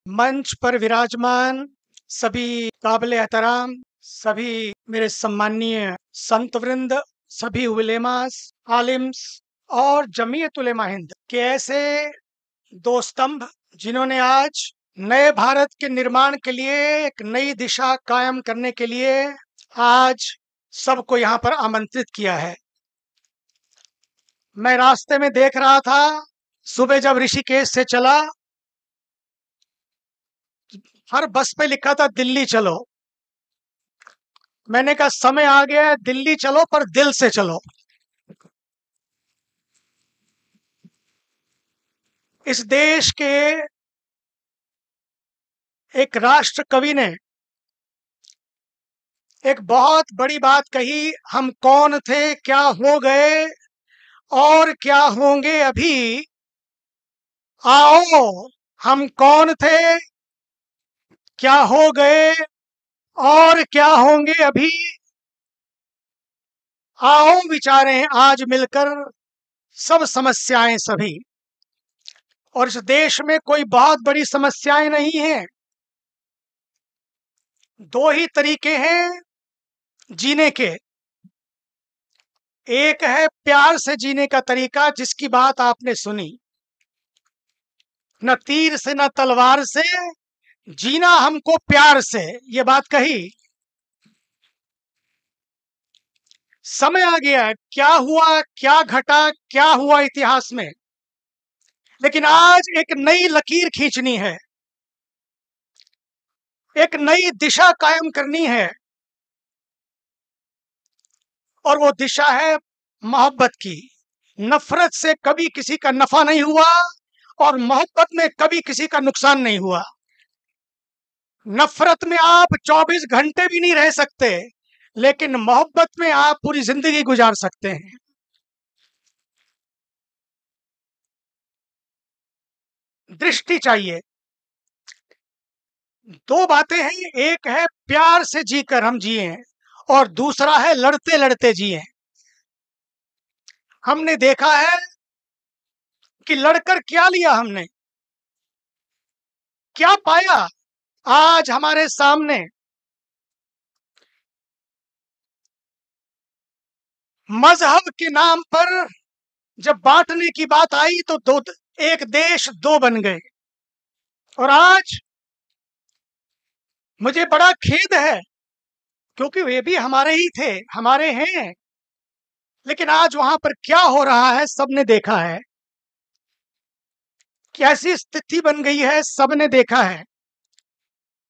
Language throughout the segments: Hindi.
मंच पर विराजमान सभी काबिल एहतराम, सभी मेरे सम्माननीय संत वृंद, सभी उलेमास, आलिम्स और जमीयत उलेमा हिंद के ऐसे दो स्तंभ जिन्होंने आज नए भारत के निर्माण के लिए एक नई दिशा कायम करने के लिए आज सबको यहाँ पर आमंत्रित किया है। मैं रास्ते में देख रहा था, सुबह जब ऋषिकेश से चला, हर बस पे लिखा था दिल्ली चलो। मैंने कहा समय आ गया है, दिल्ली चलो पर दिल से चलो। इस देश के एक राष्ट्र कवि ने एक बहुत बड़ी बात कही, हम कौन थे, क्या हो गए और क्या होंगे अभी, आओ हम कौन थे, क्या हो गए और क्या होंगे अभी, आओ विचारें आज मिलकर सब समस्याएं सभी। और इस देश में कोई बहुत बड़ी समस्याएं नहीं हैं, दो ही तरीके हैं जीने के। एक है प्यार से जीने का तरीका, जिसकी बात आपने सुनी, न तीर से न तलवार से जीना हमको प्यार से, ये बात कही। समय आ गया है, क्या हुआ क्या घटा क्या हुआ इतिहास में, लेकिन आज एक नई लकीर खींचनी है, एक नई दिशा कायम करनी है, और वो दिशा है मोहब्बत की। नफरत से कभी किसी का नफा नहीं हुआ और मोहब्बत में कभी किसी का नुकसान नहीं हुआ। नफरत में आप 24 घंटे भी नहीं रह सकते, लेकिन मोहब्बत में आप पूरी जिंदगी गुजार सकते हैं। दृष्टि चाहिए। दो बातें हैं, एक है प्यार से जीकर हम जिए और दूसरा है लड़ते लड़ते जिए। हमने देखा है कि लड़कर क्या लिया, हमने क्या पाया। आज हमारे सामने मजहब के नाम पर जब बांटने की बात आई तो दो, एक देश दो बन गए। और आज मुझे बड़ा खेद है, क्योंकि वे भी हमारे ही थे, हमारे हैं, लेकिन आज वहां पर क्या हो रहा है सबने देखा है, कैसी स्थिति बन गई है सबने देखा है।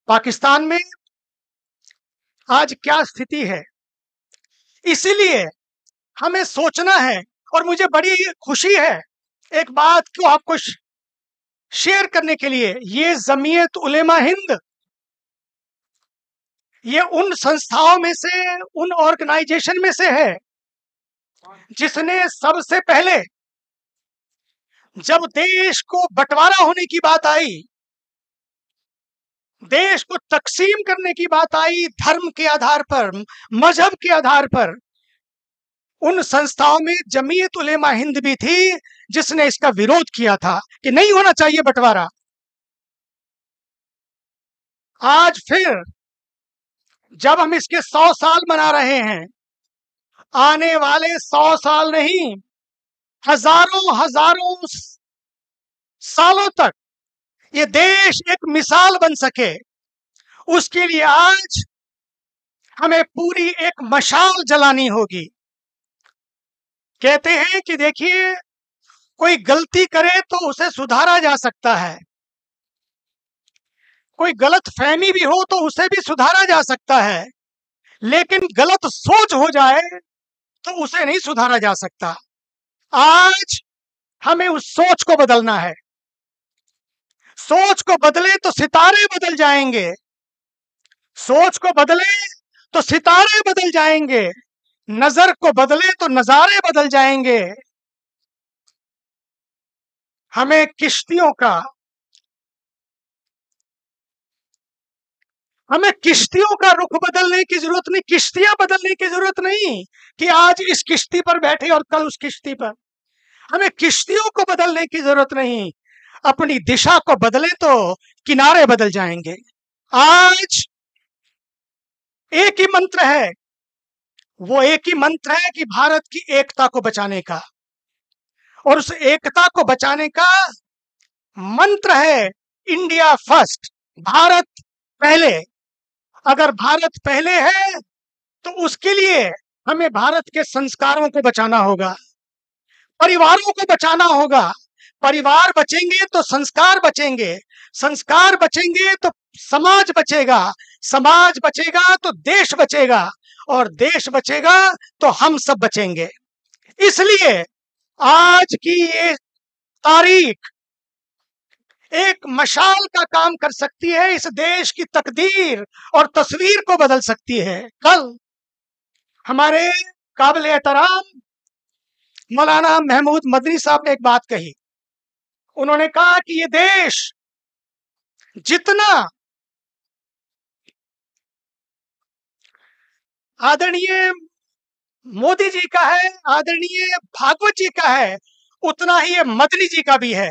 पाकिस्तान में आज क्या स्थिति है, इसीलिए हमें सोचना है। और मुझे बड़ी खुशी है एक बात को आपको शेयर करने के लिए, ये जमीयत उलेमा हिंद, ये उन संस्थाओं में से, उन ऑर्गेनाइजेशन में से है जिसने सबसे पहले जब देश को बंटवारा होने की बात आई, देश को तकसीम करने की बात आई धर्म के आधार पर, मजहब के आधार पर, उन संस्थाओं में जमीयत उलेमा हिंद भी थी जिसने इसका विरोध किया था कि नहीं होना चाहिए बंटवारा। आज फिर जब हम इसके 100 साल मना रहे हैं, आने वाले 100 साल नहीं, हजारों हजारों सालों तक ये देश एक मिसाल बन सके, उसके लिए आज हमें पूरी एक मशाल जलानी होगी। कहते हैं कि देखिए, कोई गलती करे तो उसे सुधारा जा सकता है, कोई गलत फहमी भी हो तो उसे भी सुधारा जा सकता है, लेकिन गलत सोच हो जाए तो उसे नहीं सुधारा जा सकता। आज हमें उस सोच को बदलना है। सोच को बदले तो सितारे बदल जाएंगे, सोच को बदले तो सितारे बदल जाएंगे, नजर को बदले तो नजारे बदल जाएंगे। हमें किश्तियों का रुख बदलने की जरूरत नहीं, किश्तियां बदलने की जरूरत नहीं कि आज इस किश्ती पर बैठे और कल उस किश्ती पर। हमें किश्तियों को बदलने की जरूरत नहीं, अपनी दिशा को बदले तो किनारे बदल जाएंगे। आज एक ही मंत्र है, वो एक ही मंत्र है कि भारत की एकता को बचाने का, और उस एकता को बचाने का मंत्र है इंडिया फर्स्ट, भारत पहले। अगर भारत पहले है तो उसके लिए हमें भारत के संस्कारों को बचाना होगा, परिवारों को बचाना होगा। परिवार बचेंगे तो संस्कार बचेंगे, संस्कार बचेंगे तो समाज बचेगा, समाज बचेगा तो देश बचेगा, और देश बचेगा तो हम सब बचेंगे। इसलिए आज की ये तारीख एक मशाल का काम कर सकती है, इस देश की तकदीर और तस्वीर को बदल सकती है। कल हमारे काबिल एहतराम मौलाना महमूद मदनी साहब ने एक बात कही। उन्होंने कहा कि ये देश जितना आदरणीय मोदी जी का है, आदरणीय भागवत जी का है, उतना ही ये मदनी जी का भी है।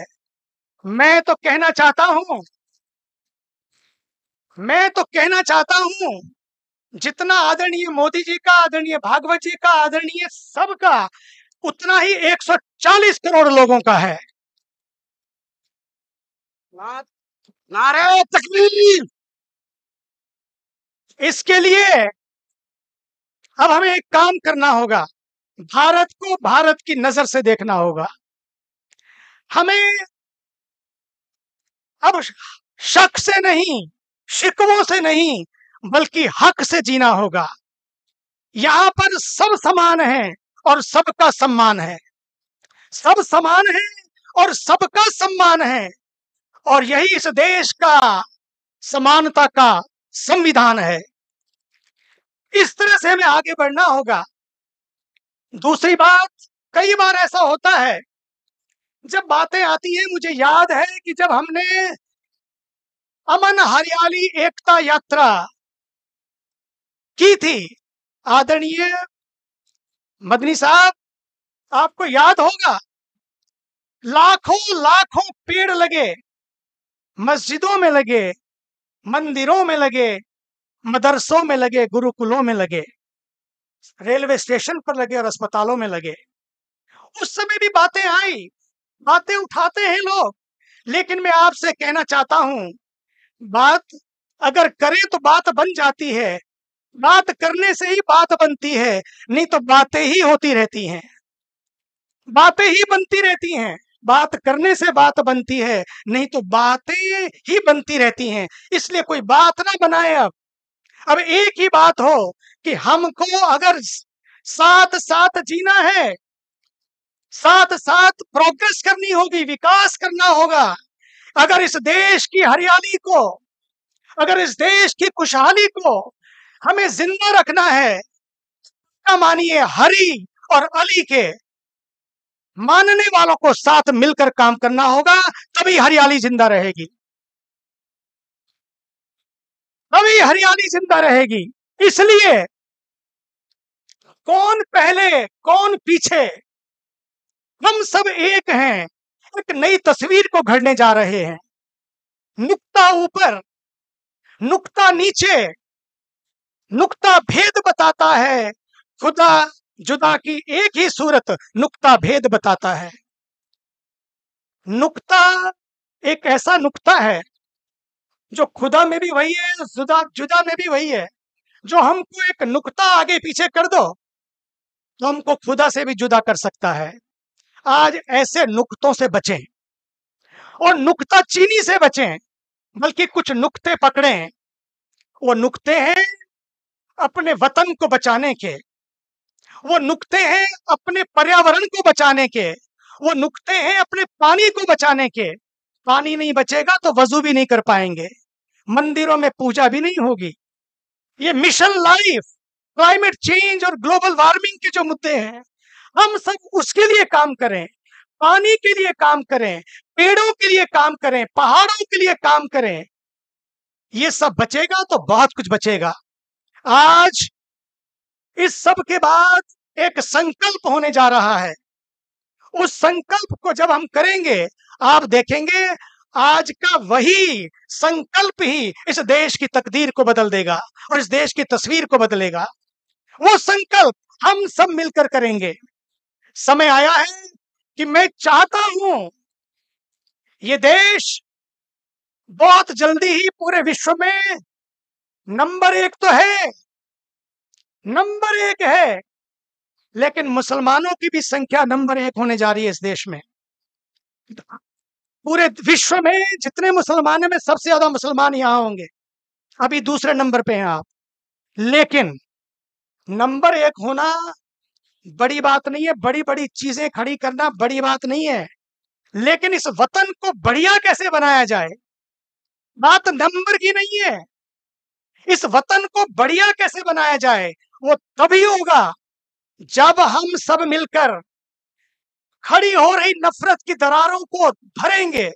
मैं तो कहना चाहता हूं जितना आदरणीय मोदी जी का, आदरणीय भागवत जी का, आदरणीय सबका, उतना ही 140 करोड़ लोगों का है। नारे तकबीर। इसके लिए अब हमें एक काम करना होगा, भारत को भारत की नजर से देखना होगा। हमें अब शक से नहीं, शिकवों से नहीं, बल्कि हक से जीना होगा। यहां पर सब समान हैं और सबका सम्मान है, सब समान हैं और सबका सम्मान है, और यही इस देश का समानता का संविधान है। इस तरह से हमें आगे बढ़ना होगा। दूसरी बात, कई बार ऐसा होता है जब बातें आती हैं, मुझे याद है कि जब हमने अमन हरियाली एकता यात्रा की थी, आदरणीय मदनी साहब, आपको याद होगा, लाखों लाखों पेड़ लगे, मस्जिदों में लगे, मंदिरों में लगे, मदरसों में लगे, गुरुकुलों में लगे, रेलवे स्टेशन पर लगे और अस्पतालों में लगे। उस समय भी बातें आई, बातें उठाते हैं लोग, लेकिन मैं आपसे कहना चाहता हूं, बात अगर करें तो बात बन जाती है, बात करने से ही बात बनती है, नहीं तो बातें ही होती रहती हैं, बातें ही बनती रहती हैं। बात करने से बात बनती है, नहीं तो बातें ही बनती रहती हैं। इसलिए कोई बात ना बनाए। अब एक ही बात हो कि हमको अगर साथ साथ जीना है, साथ साथ प्रोग्रेस करनी होगी, विकास करना होगा। अगर इस देश की हरियाली को, अगर इस देश की खुशहाली को हमें जिंदा रखना है, ना मानिए हरि और अली के मानने वालों को साथ मिलकर काम करना होगा, तभी हरियाली जिंदा रहेगी, तभी हरियाली जिंदा रहेगी। इसलिए कौन पहले कौन पीछे, हम सब एक हैं, एक नई तस्वीर को घड़ने जा रहे हैं। नुक्ता ऊपर, नुक्ता नीचे, नुक्ता भेद बताता है, खुदा जुदा की एक ही सूरत नुक्ता भेद बताता है। नुक्ता एक ऐसा नुक्ता है जो खुदा में भी वही है, जुदा जुदा में भी वही है। जो हमको एक नुक्ता आगे पीछे कर दो तो हमको खुदा से भी जुदा कर सकता है। आज ऐसे नुक्तों से बचें, और नुक्ता चीनी से बचें, बल्कि कुछ नुक्ते पकड़ें। वो नुक्ते हैं अपने वतन को बचाने के, वो नुक्ते हैं अपने पर्यावरण को बचाने के, वो नुक्ते हैं अपने पानी को बचाने के। पानी नहीं बचेगा तो वजू भी नहीं कर पाएंगे, मंदिरों में पूजा भी नहीं होगी। ये मिशन लाइफ, क्लाइमेट चेंज और ग्लोबल वार्मिंग के जो मुद्दे हैं, हम सब उसके लिए काम करें, पानी के लिए काम करें, पेड़ों के लिए काम करें, पहाड़ों के लिए काम करें। ये सब बचेगा तो बहुत कुछ बचेगा। आज इस सब के बाद एक संकल्प होने जा रहा है। उस संकल्प को जब हम करेंगे, आप देखेंगे आज का वही संकल्प ही इस देश की तकदीर को बदल देगा और इस देश की तस्वीर को बदलेगा। वो संकल्प हम सब मिलकर करेंगे। समय आया है कि मैं चाहता हूं ये देश बहुत जल्दी ही पूरे विश्व में नंबर 1 तो है, नंबर 1 है, लेकिन मुसलमानों की भी संख्या नंबर 1 होने जा रही है इस देश में। पूरे विश्व में जितने मुसलमान हैं, में सबसे ज्यादा मुसलमान यहां होंगे। अभी दूसरे नंबर पे हैं आप। लेकिन नंबर 1 होना बड़ी बात नहीं है, बड़ी बड़ी चीजें खड़ी करना बड़ी बात नहीं है, लेकिन इस वतन को बढ़िया कैसे बनाया जाए, बात नंबर की नहीं है। इस वतन को बढ़िया कैसे बनाया जाए, वो तभी होगा जब हम सब मिलकर खड़ी हो रही नफरत की दरारों को भरेंगे,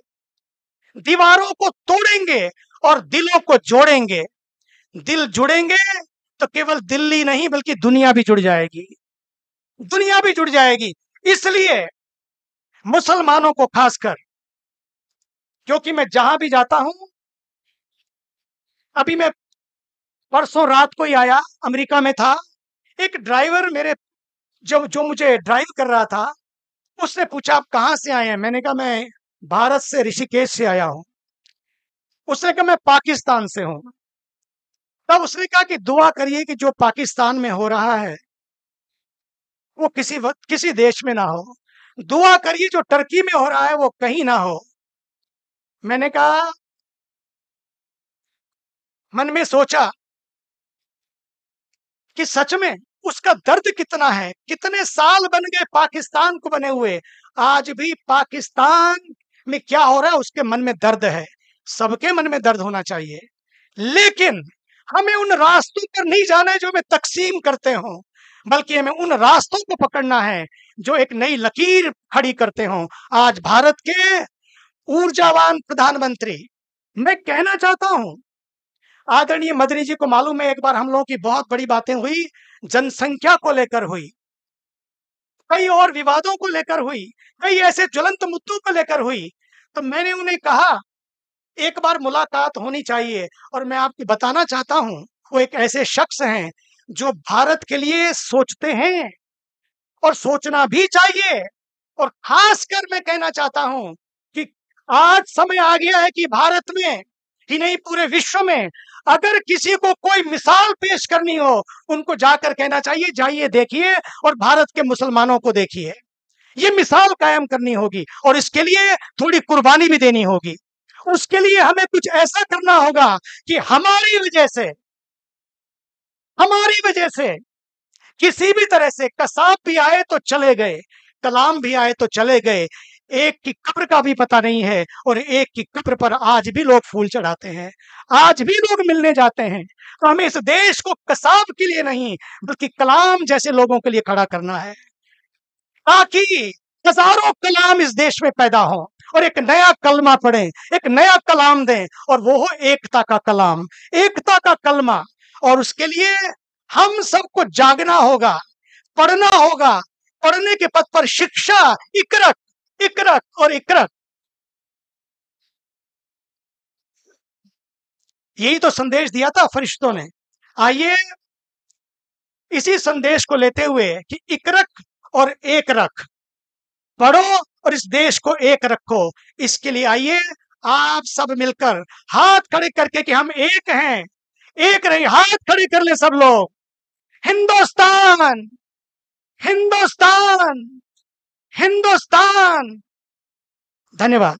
दीवारों को तोड़ेंगे और दिलों को जोड़ेंगे। दिल जुड़ेंगे तो केवल दिल्ली नहीं बल्कि दुनिया भी जुड़ जाएगी, दुनिया भी जुड़ जाएगी। इसलिए मुसलमानों को खासकर, क्योंकि मैं जहां भी जाता हूं, अभी मैं परसों रात को ही आया, अमेरिका में था, एक ड्राइवर मेरे जो मुझे ड्राइव कर रहा था, उसने पूछा आप कहां से आए हैं? मैंने कहा मैं भारत से ऋषिकेश से आया हूं। उसने कहा मैं पाकिस्तान से हूं। तब उसने कहा कि दुआ करिए कि जो पाकिस्तान में हो रहा है वो किसी देश में ना हो, दुआ करिए जो टर्की में हो रहा है वो कहीं ना हो। मैंने कहा, मन में सोचा कि सच में उसका दर्द कितना है। कितने साल बन गए पाकिस्तान को बने हुए, आज भी पाकिस्तान में क्या हो रहा है उसके मन में दर्द है। सबके मन में दर्द होना चाहिए, लेकिन हमें उन रास्तों पर नहीं जाना है जो हमें तकसीम करते हो, बल्कि हमें उन रास्तों को पकड़ना है जो एक नई लकीर खड़ी करते हो। आज भारत के ऊर्जावान प्रधानमंत्री, मैं कहना चाहता हूं, आदरणीय मदनी जी को मालूम है, एक बार हम लोगों की बहुत बड़ी बातें हुई, जनसंख्या को लेकर हुई, कई और विवादों को लेकर हुई, कई ऐसे ज्वलंत मुद्दों को लेकर हुई। तो मैंने उन्हें कहा एक बार मुलाकात होनी चाहिए, और मैं आपको बताना चाहता हूं वो एक ऐसे शख्स हैं जो भारत के लिए सोचते हैं और सोचना भी चाहिए। और खासकर मैं कहना चाहता हूं कि आज समय आ गया है कि भारत में ही नहीं पूरे विश्व में अगर किसी को कोई मिसाल पेश करनी हो, उनको जाकर कहना चाहिए जाइए देखिए और भारत के मुसलमानों को देखिए। ये मिसाल कायम करनी होगी और इसके लिए थोड़ी कुर्बानी भी देनी होगी। उसके लिए हमें कुछ ऐसा करना होगा कि हमारी वजह से किसी भी तरह से कसाब भी आए तो चले गए, कलाम भी आए तो चले गए, एक की कब्र का भी पता नहीं है और एक की कब्र पर आज भी लोग फूल चढ़ाते हैं, आज भी लोग मिलने जाते हैं। तो हमें इस देश को कसाब के लिए नहीं बल्कि कलाम जैसे लोगों के लिए खड़ा करना है, ताकि हजारों कलाम इस देश में पैदा हो और एक नया कलमा पढ़े, एक नया कलाम दें, और वो हो एकता का कलाम, एकता का कलमा। और उसके लिए हम सबको जागना होगा, पढ़ना होगा, पढ़ने के पथ पर शिक्षा, इकरक इकरक और इकरक, यही तो संदेश दिया था फरिश्तों ने। आइए इसी संदेश को लेते हुए कि इकरक और एक रख, पढ़ो और इस देश को एक रखो, इसके लिए आइए आप सब मिलकर हाथ खड़े करके कि हम एक हैं, एक नहीं, हाथ खड़े कर ले सब लोग। हिंदुस्तान, हिंदुस्तान, हिंदुस्तान। धन्यवाद।